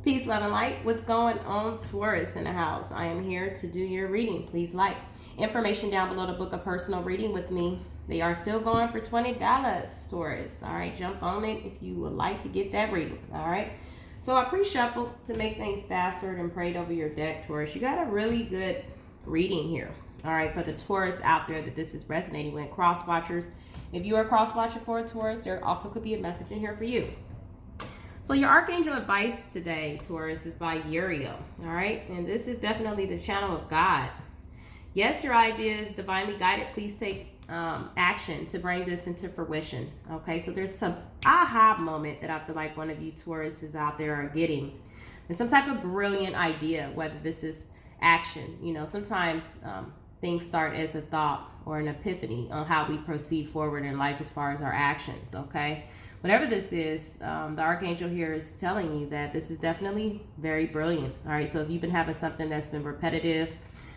Peace, love, and light. What's going on, Taurus in the house? I am here to do your reading. Please like. Information down below to book a personal reading with me. They are still going for $20, Taurus. All right, jump on it if you would like to get that reading. All right. So I pre-shuffled to make things faster and prayed over your deck, Taurus. You got a really good reading here. All right, for the Taurus out there that this is resonating with, cross watchers. If you are a cross watcher for a Taurus, there also could be a message in here for you. So your archangel advice today, Taurus, is by Uriel, all right? And this is definitely the channel of God. Yes, your idea is divinely guided. Please take action to bring this into fruition, okay? So there's some aha moment that I feel like one of you Tauruses out there are getting. There's some type of brilliant idea, whether this is action. You know, sometimes things start as a thought or an epiphany on how we proceed forward in life as far as our actions, okay? Whatever this is, the archangel here is telling you that this is definitely very brilliant. All right, so if you've been having something that's been repetitive,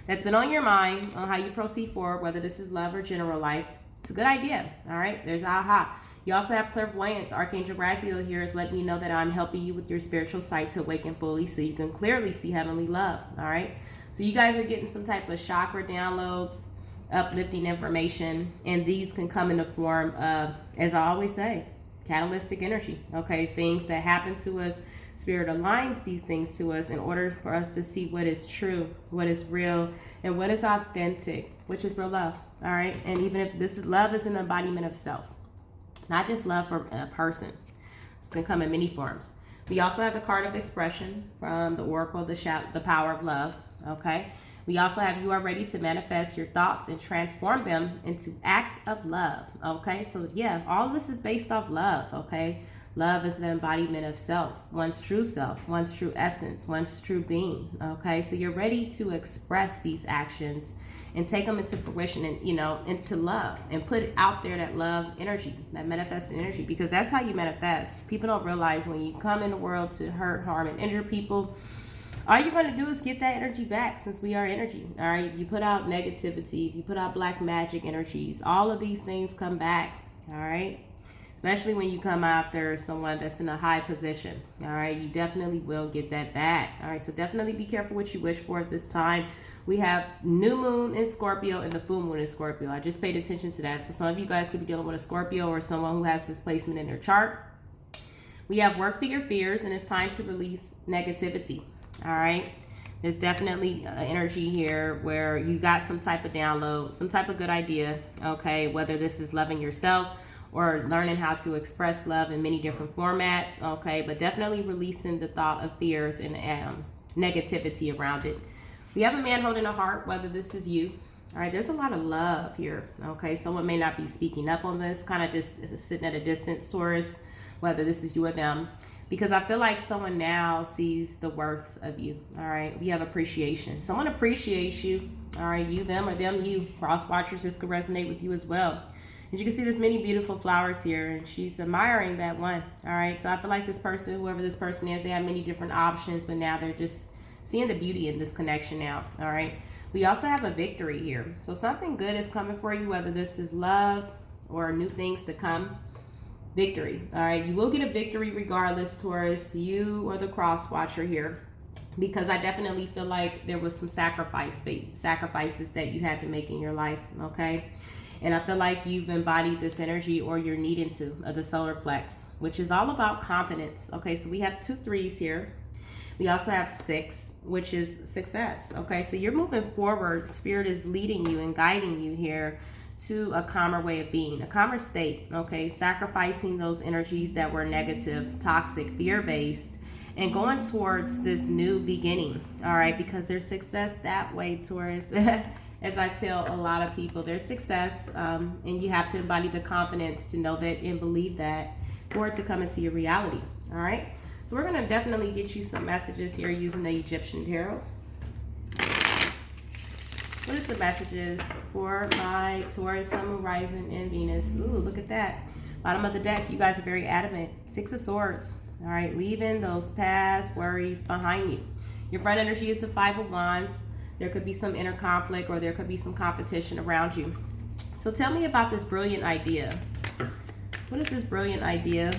that's been on your mind on how you proceed forward, whether this is love or general life, it's a good idea. All right, there's aha. You also have clairvoyance. Archangel Raziel here is letting you know that I'm helping you with your spiritual sight to awaken fully so you can clearly see heavenly love. All right, so you guys are getting some type of chakra downloads, uplifting information, and these can come in the form of, as I always say, catalytic energy, okay? Things that happen to us, Spirit aligns these things to us in order for us to see what is true, what is real, and what is authentic, which is real love, all right? And even if this is love is an embodiment of self, not just love for a person. It's going to come in many forms. We also have the card of expression from the Oracle of the Power of Love, okay? We also have you are ready to manifest your thoughts and transform them into acts of love, okay? So yeah, all of this is based off love, okay? Love is the embodiment of self, one's true self, one's true essence, one's true being, okay? So you're ready to express these actions and take them into fruition and, you know, into love and put out there that love energy, that manifesting energy, because that's how you manifest. People don't realize when you come in the world to hurt, harm, and injure people, all you're going to do is get that energy back, since we are energy, all right? If you put out negativity, if you put out black magic energies, all of these things come back, all right? Especially when you come after someone that's in a high position, all right? You definitely will get that back, all right? So definitely be careful what you wish for at this time. We have new moon in Scorpio and the full moon in Scorpio. I just paid attention to that. So some of you guys could be dealing with a Scorpio or someone who has this placement in their chart. We have work through your fears, and it's time to release negativity. All right, there's definitely energy here where you got some type of download, some type of good idea, okay, whether this is loving yourself or learning how to express love in many different formats, okay, but definitely releasing the thought of fears and negativity around it. We have a man holding a heart, whether this is you. All right, there's a lot of love here, okay? Someone may not be speaking up on this, kind of just sitting at a distance, Taurus, whether this is you or them, because I feel like someone now sees the worth of you, all right? We have appreciation. Someone appreciates you, all right? You, them, or them, you. Cross watchers, this could resonate with you as well. As you can see, there's many beautiful flowers here, and she's admiring that one, all right? So I feel like this person, whoever this person is, they have many different options, but now they're just seeing the beauty in this connection now, all right? We also have a victory here. So something good is coming for you, whether this is love or new things to come. Victory, all right? You will get a victory regardless, Taurus, you or the cross watcher here, because I definitely feel like there was some sacrifices that you had to make in your life, okay? And I feel like you've embodied this energy, or you're needing to, of the solar plex, which is all about confidence, okay? So we have 2 3s here. We also have 6, which is success, okay? So you're moving forward. Spirit is leading you and guiding you here to a calmer way of being, a calmer state, okay? Sacrificing those energies that were negative, toxic, fear-based, and going towards this new beginning, all right? Because there's success that way, Taurus. As I tell a lot of people, there's success, and you have to embody the confidence to know that and believe that for it to come into your reality, all right? So we're going to definitely get you some messages here using the Egyptian tarot. What is the messages for my Taurus, Sun, Moon, Rising, and Venus? Ooh, look at that. Bottom of the deck, you guys are very adamant. 6 of Swords. All right, leaving those past worries behind you. Your front energy is the 5 of Wands. There could be some inner conflict, or there could be some competition around you. So tell me about this brilliant idea. What is this brilliant idea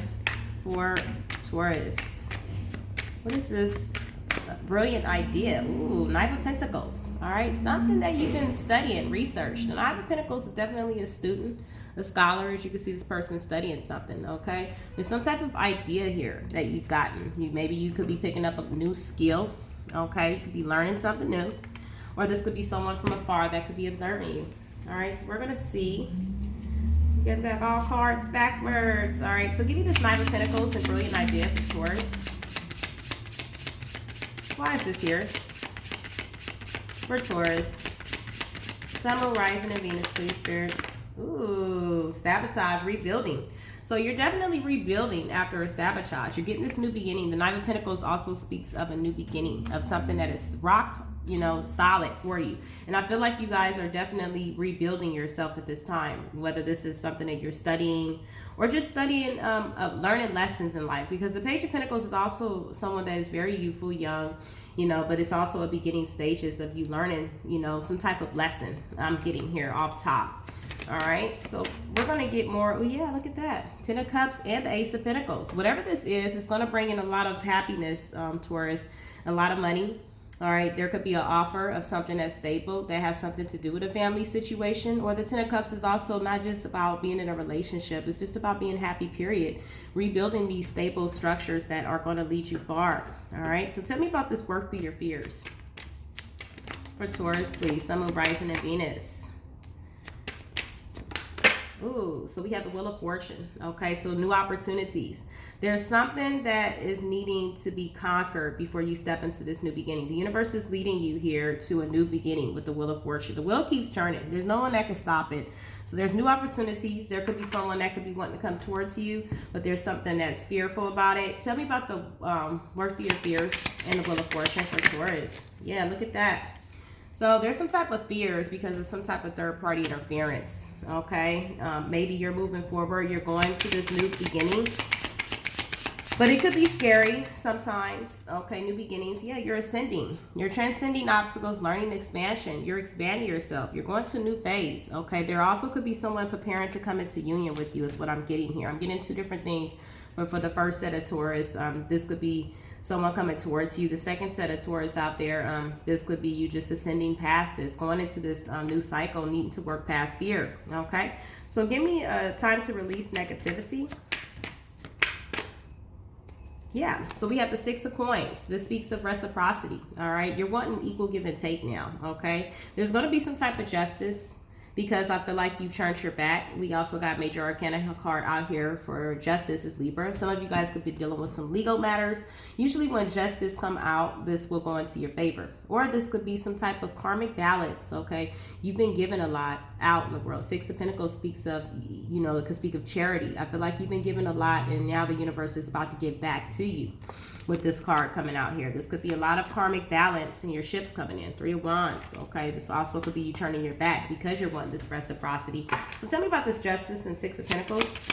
for Taurus? What is this? Brilliant idea. Ooh, Knight of Pentacles. All right, something that you've been studying, researched. The Knight of Pentacles is definitely a student, a scholar. As you can see, this person studying something. Okay, there's some type of idea here that you've gotten. Maybe you could be picking up a new skill. Okay, you could be learning something new, or this could be someone from afar that could be observing you. All right, so we're gonna see. You guys got all cards backwards. All right, so give me this Knight of Pentacles and brilliant idea for Taurus. Why is this here? For Taurus. Sun, Moon, Rising, and Venus, please, Spirit. Ooh, sabotage, rebuilding. So you're definitely rebuilding after a sabotage. You're getting this new beginning. The Knight of Pentacles also speaks of a new beginning, of something that is rock, solid for you. And I feel like you guys are definitely rebuilding yourself at this time, whether this is something that you're studying or just studying, learning lessons in life, because the Page of Pentacles is also someone that is very youthful, young, but it's also a beginning stages of you learning, some type of lesson I'm getting here off top. All right, so we're going to get more. Oh yeah, look at that. 10 of Cups and the Ace of Pentacles. Whatever this is, it's going to bring in a lot of happiness, Taurus, a lot of money. All right, there could be an offer of something that's stable, that has something to do with a family situation. Or the 10 of Cups is also not just about being in a relationship. It's just about being happy, period. Rebuilding these stable structures that are going to lead you far. All right, so tell me about this work through your fears. For Taurus, please. Sun, Moon, Rising, and Venus. Ooh, so we have the Wheel of Fortune. Okay, so new opportunities. There's something that is needing to be conquered before you step into this new beginning. The universe is leading you here to a new beginning with the Wheel of Fortune. The wheel keeps turning. There's no one that can stop it. So there's new opportunities. There could be someone that could be wanting to come towards you, but there's something that's fearful about it. Tell me about the work through your fears and the Wheel of Fortune for Taurus. Yeah, look at that. So there's some type of fears because of some type of third-party interference, okay? Maybe you're moving forward. You're going to this new beginning. But it could be scary sometimes, okay? New beginnings. Yeah, you're ascending. You're transcending obstacles, learning expansion. You're expanding yourself. You're going to a new phase, okay? There also could be someone preparing to come into union with you is what I'm getting here. I'm getting two different things. But for the first set of Taurus, this could be someone coming towards you. The second set of Taurus out there, this could be you just ascending past this, going into this new cycle, needing to work past fear, okay? So give me time to release negativity. Yeah, so we have the 6 of Coins. This speaks of reciprocity, all right? You're wanting equal give and take now, okay? There's going to be some type of justice because I feel like you've turned your back. We also got Major Arcana card out here for justice is Libra. Some of you guys could be dealing with some legal matters. Usually when justice come out, this will go into your favor. Or this could be some type of karmic balance, okay? You've been given a lot out in the world. 6 of Pentacles speaks of, it could speak of charity. I feel like you've been given a lot and now the universe is about to give back to you. With this card coming out here, this could be a lot of karmic balance and your ships coming in. 3 of Wands, okay? This also could be you turning your back because you're wanting this reciprocity. So tell me about this Justice and 6 of Pentacles.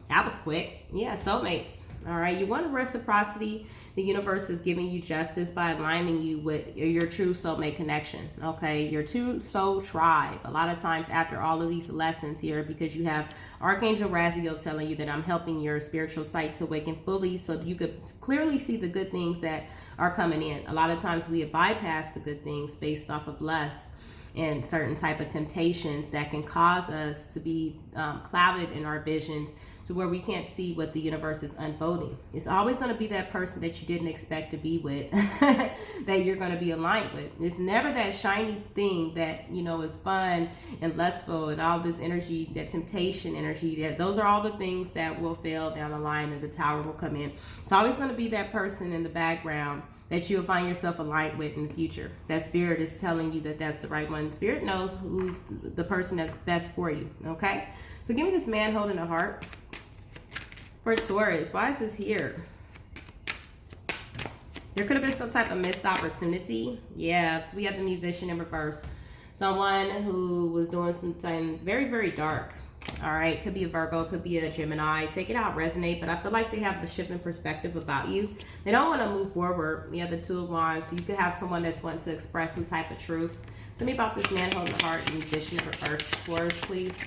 That was quick. Yeah, soulmates. All right, you want reciprocity. The universe is giving you justice by aligning you with your true soulmate connection, okay? Your true soul tribe. A lot of times after all of these lessons here, because you have Archangel Raziel telling you that I'm helping your spiritual sight to awaken fully so you could clearly see the good things that are coming in. A lot of times we have bypassed the good things based off of lust and certain type of temptations that can cause us to be clouded in our visions to where we can't see what the universe is unfolding. It's always going to be that person that you didn't expect to be with that you're going to be aligned with. It's never that shiny thing that, is fun and lustful and all this energy, that temptation energy. Those are all the things that will fail down the line and the tower will come in. It's always going to be that person in the background that you'll find yourself aligned with in the future. That spirit is telling you that that's the right one. Spirit knows who's the person that's best for you, okay? So give me this man holding a heart. For Taurus, why is this here? There could have been some type of missed opportunity. Yeah, so we have the Musician in reverse. Someone who was doing something very, very dark. All right, could be a Virgo, could be a Gemini. Take it out, resonate, but I feel like they have a shift in perspective about you. They don't want to move forward. We have the 2 of Wands. You could have someone that's wanting to express some type of truth. Tell me about this man holding the heart, Musician in reverse. Taurus, please.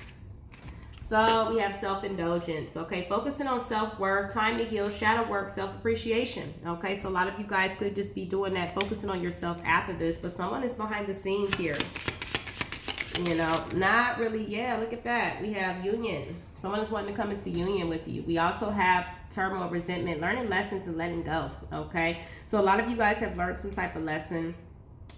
So we have self-indulgence, okay? Focusing on self-worth, time to heal, shadow work, self-appreciation, okay? So a lot of you guys could just be doing that, focusing on yourself after this, but someone is behind the scenes here. You know, not really. Yeah, look at that. We have union. Someone is wanting to come into union with you. We also have turmoil, resentment, learning lessons and letting go, okay? So a lot of you guys have learned some type of lesson.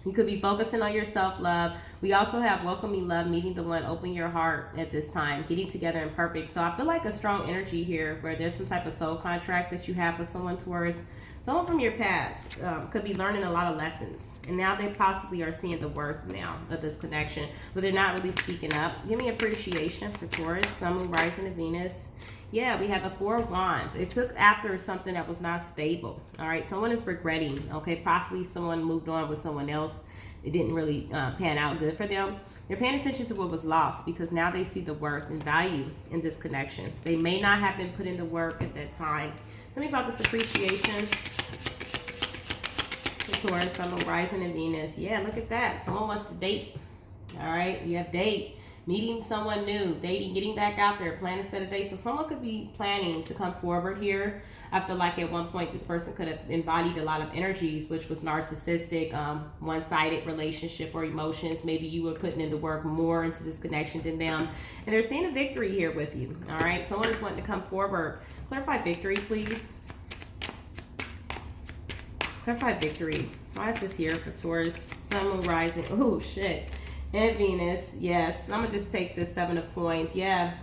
You could be focusing on your self-love. We also have welcoming love, meeting the one, open your heart at this time, getting together and perfect. So I feel like a strong energy here where there's some type of soul contract that you have with someone, Taurus. Someone from your past could be learning a lot of lessons. And now they possibly are seeing the worth now of this connection, but they're not really speaking up. Give me appreciation for Taurus, Sun, Moon, Rising, and Venus. Yeah, we have the Four of Wands. It took after something that was not stable. All right, someone is regretting. Okay, possibly someone moved on with someone else. It didn't really pan out good for them. They're paying attention to what was lost because now they see the worth and value in this connection. They may not have been put in the work at that time. Tell me about this appreciation. The Taurus, Sun, Moon, Rising, and Venus. Yeah, look at that. Someone wants to date. All right, we have date. Meeting someone new, dating, getting back out there, planning a set of dates. So someone could be planning to come forward here. I feel like at one point this person could have embodied a lot of energies, which was narcissistic, one-sided relationship or emotions. Maybe you were putting in the work more into this connection than them. And they're seeing a victory here with you. All right, someone is wanting to come forward. Clarify victory, please. Clarify victory. Why is this here for Taurus? Sun, Moon, Rising. Oh, shit. And Venus, yes. I'm going to just take the Seven of Coins. Yeah,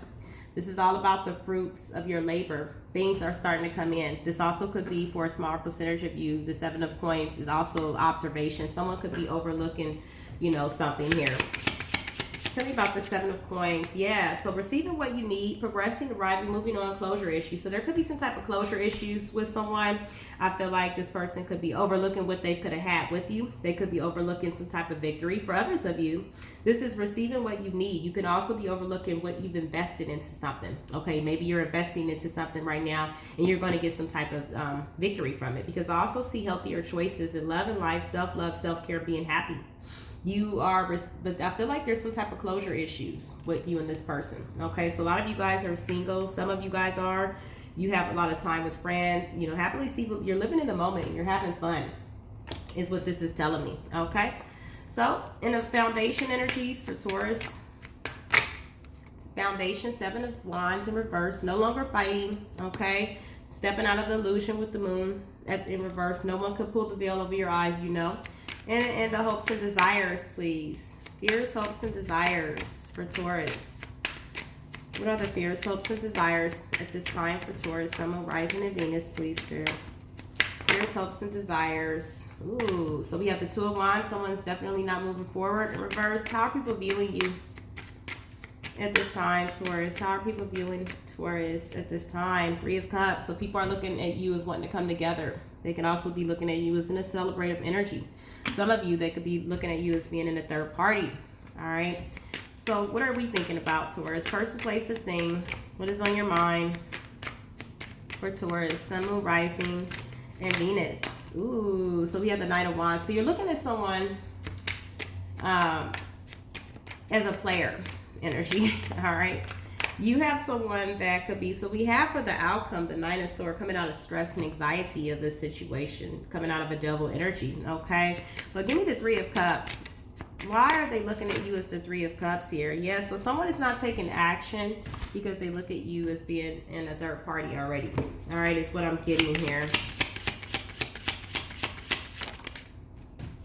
this is all about the fruits of your labor. Things are starting to come in. This also could be for a small percentage of you. The Seven of Coins is also observation. Someone could be overlooking, you know, something here. Tell me about the Seven of Coins. Yeah, so receiving what you need, progressing, arriving, moving on, closure issues. So there could be some type of closure issues with someone. I feel like this person could be overlooking what they could have had with you. They could be overlooking some type of victory. For others of you, this is receiving what you need. You can also be overlooking what you've invested into something. Okay, maybe you're investing into something right now and you're going to get some type of victory from it. Because I also see healthier choices in love and life, self-love, self-care, being happy. You are, but I feel like there's some type of closure issues with you and this person. Okay, so a lot of you guys are single. Some of you guys are. You have a lot of time with friends. You know, happily see, you're living in the moment and you're having fun is what this is telling me. Okay, so in the foundation energies for Taurus, foundation, Seven of Wands in reverse, no longer fighting. Okay, stepping out of the illusion with the moon in reverse. No one could pull the veil over your eyes, you know. And the hopes and desires, please. Fears, hopes, and desires for Taurus. What are the fears, hopes, and desires at this time for Taurus? Sun, Moon, Rising, and Venus, please, Spirit. Fears, hopes, and desires. Ooh, so we have the Two of Wands. Someone's definitely not moving forward in reverse. How are people viewing you at this time, Taurus? How are people viewing Taurus at this time? Three of Cups. So people are looking at you as wanting to come together. They can also be looking at you as in a celebrative energy. Some of you, they could be looking at you as being in a third party. All right. So what are we thinking about, Taurus? Person, place, or thing. What is on your mind for Taurus? Sun, Moon, Rising, and Venus. Ooh, so we have the Knight of Wands. So you're looking at someone as a player energy. All right. You have someone that could be, so we have for the outcome, the Nine of Swords, coming out of stress and anxiety of this situation, coming out of a devil energy, okay? But give me the Three of Cups. Why are they looking at you as the Three of Cups here? Yeah, so someone is not taking action because they look at you as being in a third party already. All right, is what I'm getting here.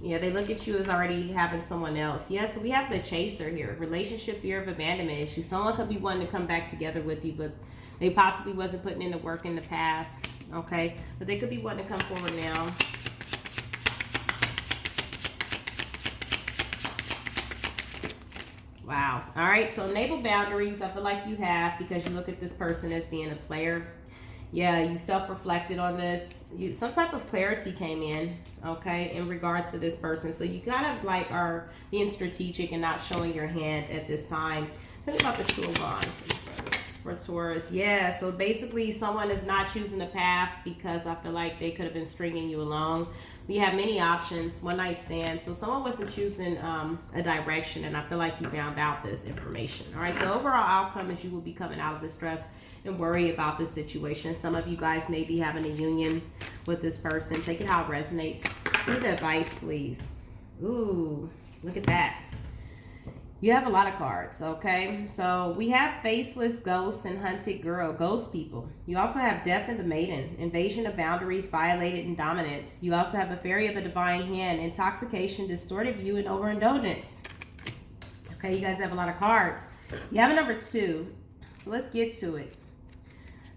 Yeah, they look at you as already having someone else. Yeah, so we have the Chaser here. Relationship, fear of abandonment issue. Someone could be wanting to come back together with you, but they possibly wasn't putting in the work in the past. Okay, but they could be wanting to come forward now. Wow. All right, so enable boundaries. I feel like you have, because you look at this person as being a player. Yeah, you self-reflected on this. Some type of clarity came in, okay, in regards to this person. So you kind of like are being strategic and not showing your hand at this time. Tell me about this Two of Wands in reverse. for Taurus. Yeah, so basically someone is not choosing a path because I feel like they could have been stringing you along. We have many options, one night stand. So someone wasn't choosing a direction, and I feel like you found out this information. All right, so overall outcome is you will be coming out of the stress and worry about this situation. Some of you guys may be having a union with this person. Take it how it resonates. Give the advice, please. Ooh, look at that. You have a lot of cards, okay? So we have faceless ghosts and hunted girl, ghost people. You also have death and the maiden, invasion of boundaries violated, and dominance. You also have the fairy of the divine hand, intoxication, distorted view, and overindulgence. Okay, you guys have a lot of cards. You have a number 2, so let's get to it.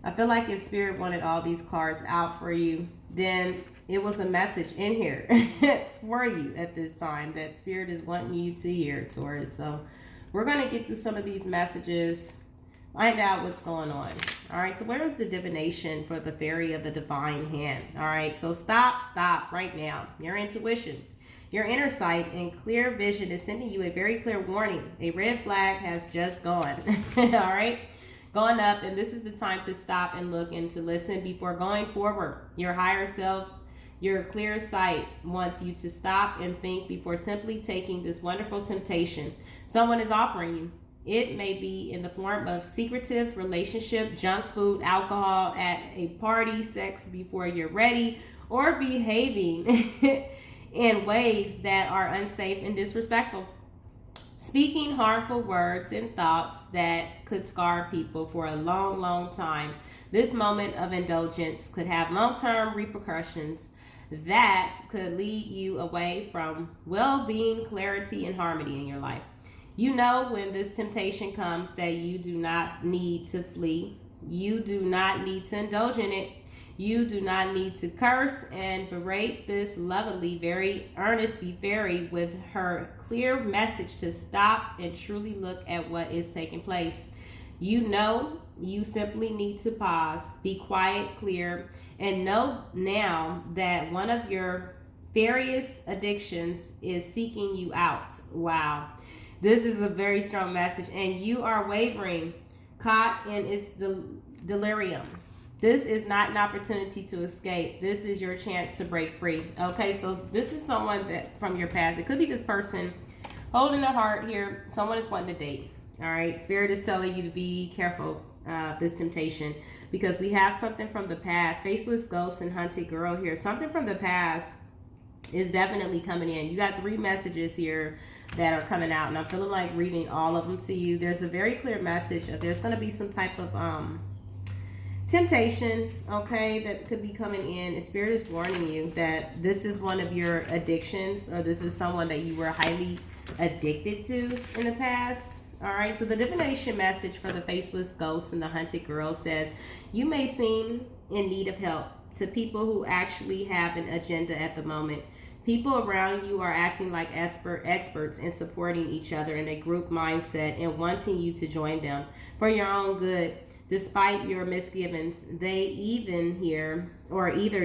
I feel like if Spirit wanted all these cards out for you, then it was a message in here for you at this time that Spirit is wanting you to hear, Taurus. So we're going to get through some of these messages, find out what's going on. All right, so where is the divination for the fairy of the divine hand? All right, so stop right now. Your intuition, your inner sight and clear vision is sending you a very clear warning. A red flag has just gone. All right, gone up, and this is the time to stop and look and to listen before going forward. Your higher self, your clear sight wants you to stop and think before simply taking this wonderful temptation someone is offering you. It may be in the form of secretive relationship, junk food, alcohol at a party, sex before you're ready, or behaving in ways that are unsafe and disrespectful. Speaking harmful words and thoughts that could scar people for a long, long time. This moment of indulgence could have long-term repercussions that could lead you away from well-being, clarity, and harmony in your life. You know when this temptation comes that you do not need to flee. You do not need to indulge in it. You do not need to curse and berate this lovely, very earnestly fairy with her clear message to stop and truly look at what is taking place. You know you simply need to pause, be quiet, clear, and know now that one of your various addictions is seeking you out. Wow. This is a very strong message, and you are wavering, caught in its delirium. This is not an opportunity to escape. This is your chance to break free. Okay, so this is someone that from your past. It could be this person holding their heart here. Someone is wanting to date. All right, Spirit is telling you to be careful of this temptation because we have something from the past. Faceless ghosts and hunted girl here. Something from the past is definitely coming in. You got 3 messages here that are coming out, and I'm feeling like reading all of them to you. There's a very clear message of there's going to be some type of temptation, okay, that could be coming in. And Spirit is warning you that this is one of your addictions, or this is someone that you were highly addicted to in the past. All right, so the divination message for the faceless ghosts and the hunted girl says, you may seem in need of help to people who actually have an agenda at the moment. People around you are acting like experts and supporting each other in a group mindset and wanting you to join them for your own good. Despite your misgivings, they either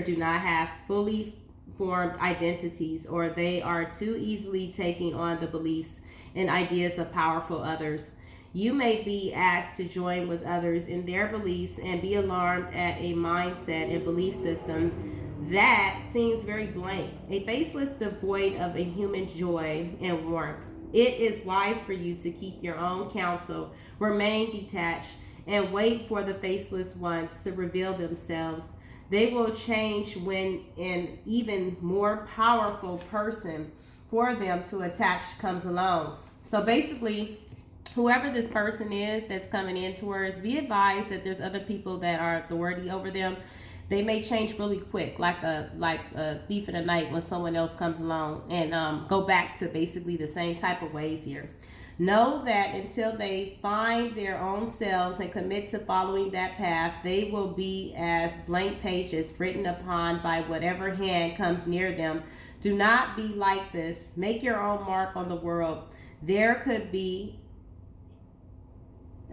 do not have fully formed identities, or they are too easily taking on the beliefs and ideas of powerful others. You may be asked to join with others in their beliefs and be alarmed at a mindset and belief system that seems very blank, a faceless devoid of a human joy and warmth. It is wise for you to keep your own counsel, remain detached, and wait for the faceless ones to reveal themselves. They will change when an even more powerful person for them to attach comes along. So basically, whoever this person is that's coming in towards, be advised that there's other people that are authority over them. They may change really quick, like a thief in the night when someone else comes along, and go back to basically the same type of ways here. Know that until they find their own selves and commit to following that path, they will be as blank pages written upon by whatever hand comes near them. Do not be like this. Make your own mark on the world. There could be,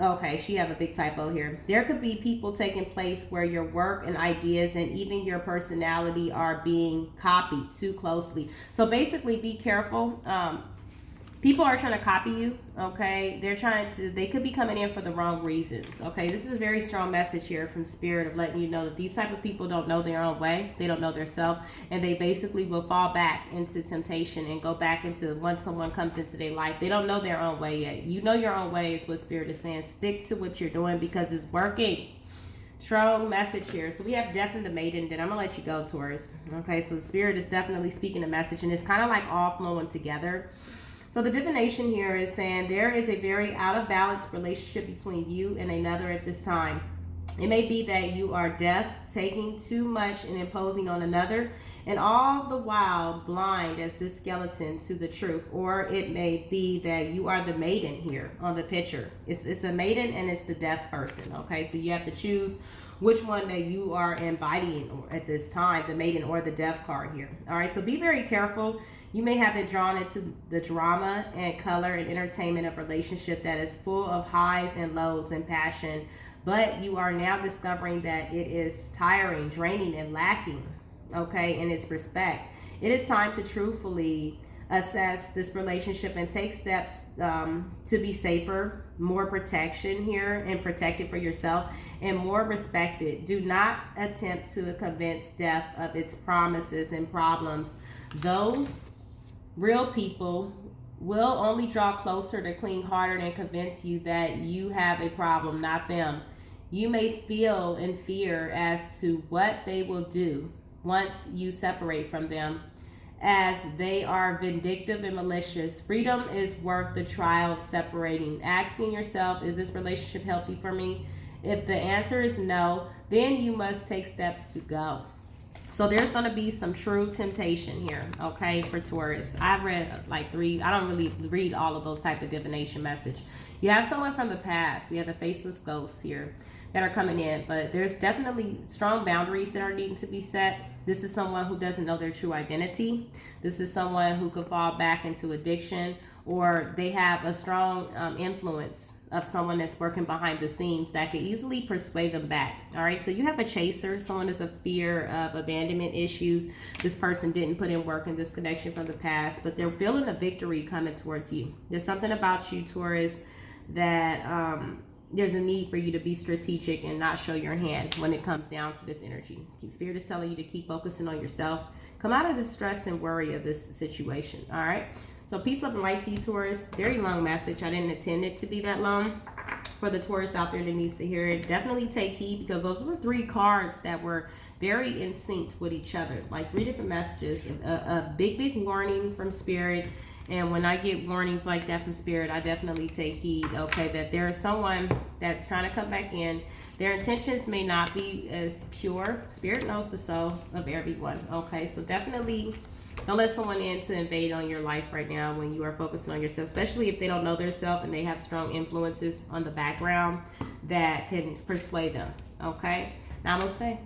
okay, she have a big typo here. There could be people taking place where your work and ideas and even your personality are being copied too closely. So basically, be careful. People are trying to copy you, okay? They could be coming in for the wrong reasons, okay? This is a very strong message here from Spirit of letting you know that these type of people don't know their own way. They don't know their self, and they basically will fall back into temptation and go back into once someone comes into their life. They don't know their own way yet. You know your own way is what Spirit is saying. Stick to what you're doing because it's working. Strong message here. So we have Death and the Maiden. Then I'm going to let you go, Taurus. Okay, so the Spirit is definitely speaking a message, and it's kind of like all flowing together. So the divination here is saying there is a very out of balance relationship between you and another at this time. It may be that you are deaf, taking too much and imposing on another, and all the while blind as this skeleton to the truth. Or it may be that you are the maiden here on the picture. It's a maiden and it's the deaf person. Okay, so you have to choose which one that you are embodying at this time, the maiden or the deaf card here. All right, so be very careful. You may have been drawn into the drama and color and entertainment of relationship that is full of highs and lows and passion, but you are now discovering that it is tiring, draining, and lacking, okay, in its respect. It is time to truthfully assess this relationship and take steps to be safer, more protection here, and protected for yourself, and more respected. Do not attempt to convince death of its promises and problems. Those real people will only draw closer to clean-hearted and convince you that you have a problem, not them. You may feel in fear as to what they will do once you separate from them, as they are vindictive and malicious. Freedom is worth the trial of separating. Asking yourself, is this relationship healthy for me? If the answer is no, then you must take steps to go. So there's going to be some true temptation here, okay, for Taurus. I've read like 3. I don't really read all of those type of divination message. You have someone from the past. We have the faceless ghosts here that are coming in, but there's definitely strong boundaries that are needing to be set. This is someone who doesn't know their true identity. This is someone who could fall back into addiction, or they have a strong influence of someone that's working behind the scenes that could easily persuade them back. All right, so you have a chaser. Someone is a fear of abandonment issues. This person didn't put in work in this connection from the past, but they're feeling a victory coming towards you. There's something about you, Taurus, that there's a need for you to be strategic and not show your hand when it comes down to this energy. Spirit is telling you to keep focusing on yourself. Come out of the stress and worry of this situation. All right. So peace, love, and light to you, Taurus. Very long message. I didn't intend it to be that long. For the Taurus out there that needs to hear it, definitely take heed, because those were 3 cards that were very in sync with each other. Like 3 different messages. A big warning from Spirit. And when I get warnings like that from Spirit, I definitely take heed, okay, that there is someone that's trying to come back in. Their intentions may not be as pure. Spirit knows the soul of everyone, okay? So definitely don't let someone in to invade on your life right now when you are focusing on yourself, especially if they don't know their self and they have strong influences on the background that can persuade them, okay? Namaste.